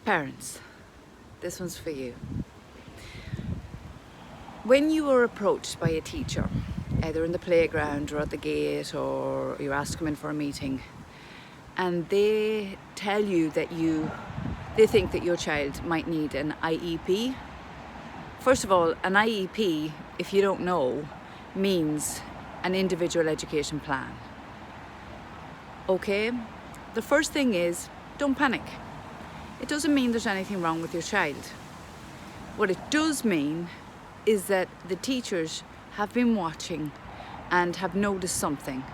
Parents, this one's for you. When you are approached by a teacher, either in the playground or at the gate, or you're asked to come in for a meeting, and they tell you that they think that your child might need an IEP. First of all, an IEP, if you don't know, means an individual education plan. Okay? The first thing is, don't panic. It doesn't mean there's anything wrong with your child. What it does mean is that the teachers have been watching and have noticed something.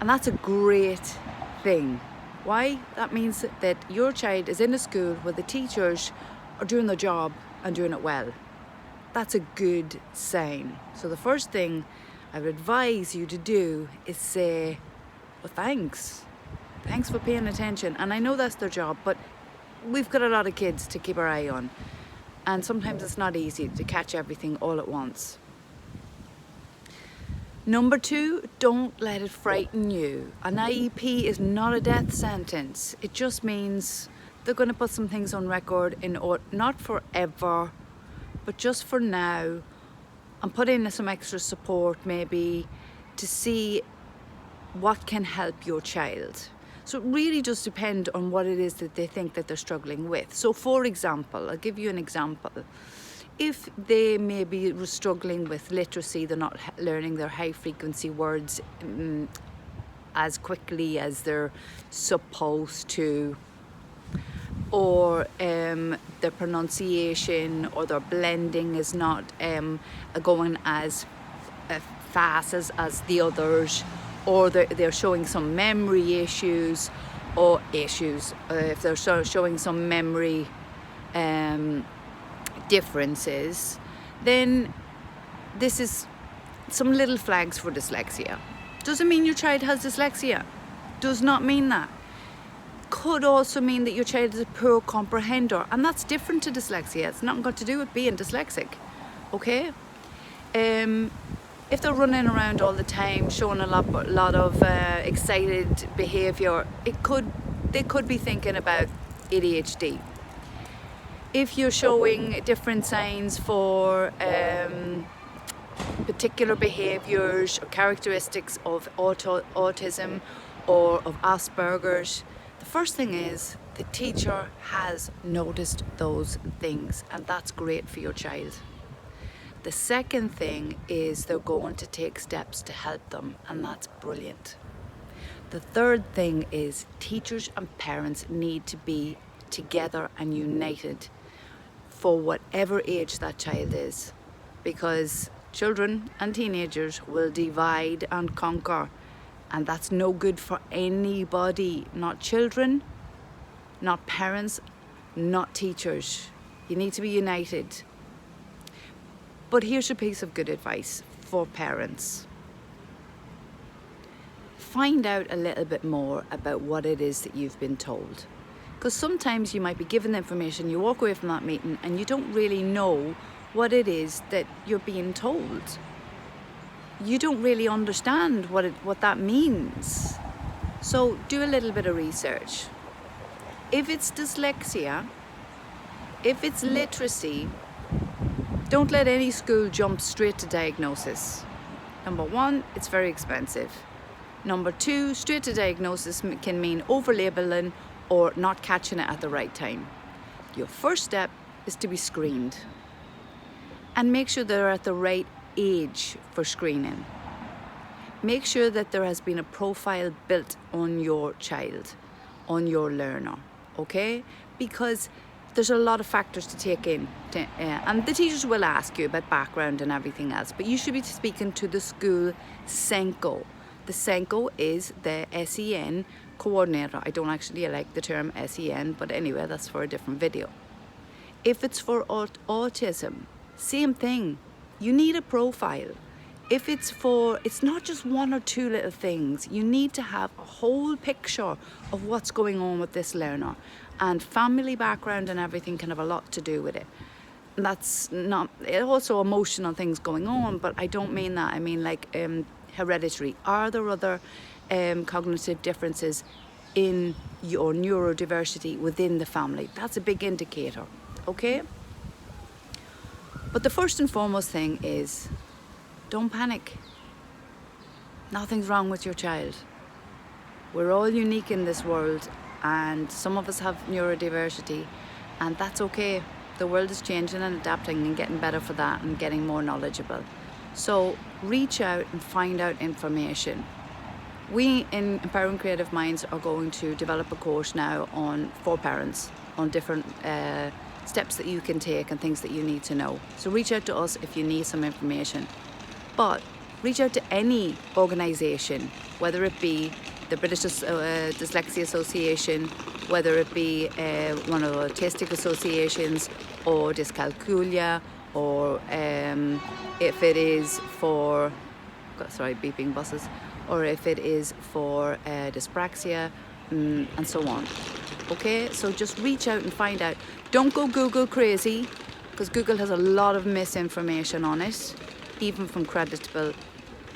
And that's a great thing. Why? That means that your child is in a school where the teachers are doing their job and doing it well. That's a good sign. So the first thing I would advise you to do is say, well, thanks. Thanks for paying attention. And I know that's their job, but we've got a lot of kids to keep our eye on. And sometimes it's not easy to catch everything all at once. Number 2, don't let it frighten you. An IEP is not a death sentence. It just means they're going to put some things on record not forever, but just for now, and put in some extra support maybe to see what can help your child. So it really does depend on what it is that they think that they're struggling with. So for example, I'll give you an example. If they maybe were struggling with literacy, they're not learning their high frequency words as quickly as they're supposed to, or their pronunciation or their blending is not going as fast as the others, or they're showing some memory issues, if they're showing some memory differences, then this is some little flags for dyslexia. Doesn't mean your child has dyslexia. Does not mean that. Could also mean that your child is a poor comprehender, and that's different to dyslexia. It's nothing got to do with being dyslexic, okay? If they're running around all the time, showing a lot of excited behaviour, they could be thinking about ADHD. If you're showing different signs for particular behaviours or characteristics of autism or of Asperger's, the first thing is the teacher has noticed those things, and that's great for your child. The second thing is they're going to take steps to help them, and that's brilliant. The third thing is teachers and parents need to be together and united for whatever age that child is, because children and teenagers will divide and conquer, and that's no good for anybody, not children, not parents, not teachers. You need to be united. But here's a piece of good advice for parents. Find out a little bit more about what it is that you've been told. Because sometimes you might be given the information, you walk away from that meeting and you don't really know what it is that you're being told. You don't really understand what that means. So do a little bit of research. If it's dyslexia, if it's literacy, don't let any school jump straight to diagnosis. Number 1, it's very expensive. Number 2, straight to diagnosis can mean overlabeling or not catching it at the right time. Your first step is to be screened. And make sure they're at the right age for screening. Make sure that there has been a profile built on your child, on your learner, okay? Because there's a lot of factors to take in, and the teachers will ask you about background and everything else, but you should be speaking to the school SENCO. The SENCO is the SEN coordinator. I don't actually like the term SEN, but anyway, that's for a different video. If it's for autism, same thing. You need a profile. If it's not just 1 or 2 little things. You need to have a whole picture of what's going on with this learner. And family background and everything can have a lot to do with it. That's not, also emotional things going on, but I don't mean that. I mean like hereditary. Are there other cognitive differences in your neurodiversity within the family. That's a big indicator, okay? But the first and foremost thing is, don't panic. Nothing's wrong with your child. We're all unique in this world, and some of us have neurodiversity, and that's okay. The world is changing and adapting and getting better for that and getting more knowledgeable. So reach out and find out information. We in Empowering Creative Minds are going to develop a course now for parents on different steps that you can take and things that you need to know. So reach out to us if you need some information. But reach out to any organisation, whether it be the British Dyslexia Association, whether it be one of the autistic associations, or Dyscalculia, or if it is for, sorry, beeping buses, or if it is for dyspraxia, and so on. Okay, so just reach out and find out. Don't go Google crazy, because Google has a lot of misinformation on it, even from creditable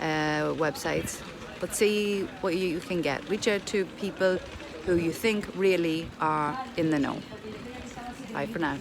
websites. But see what you can get. Reach out to people who you think really are in the know. Bye for now.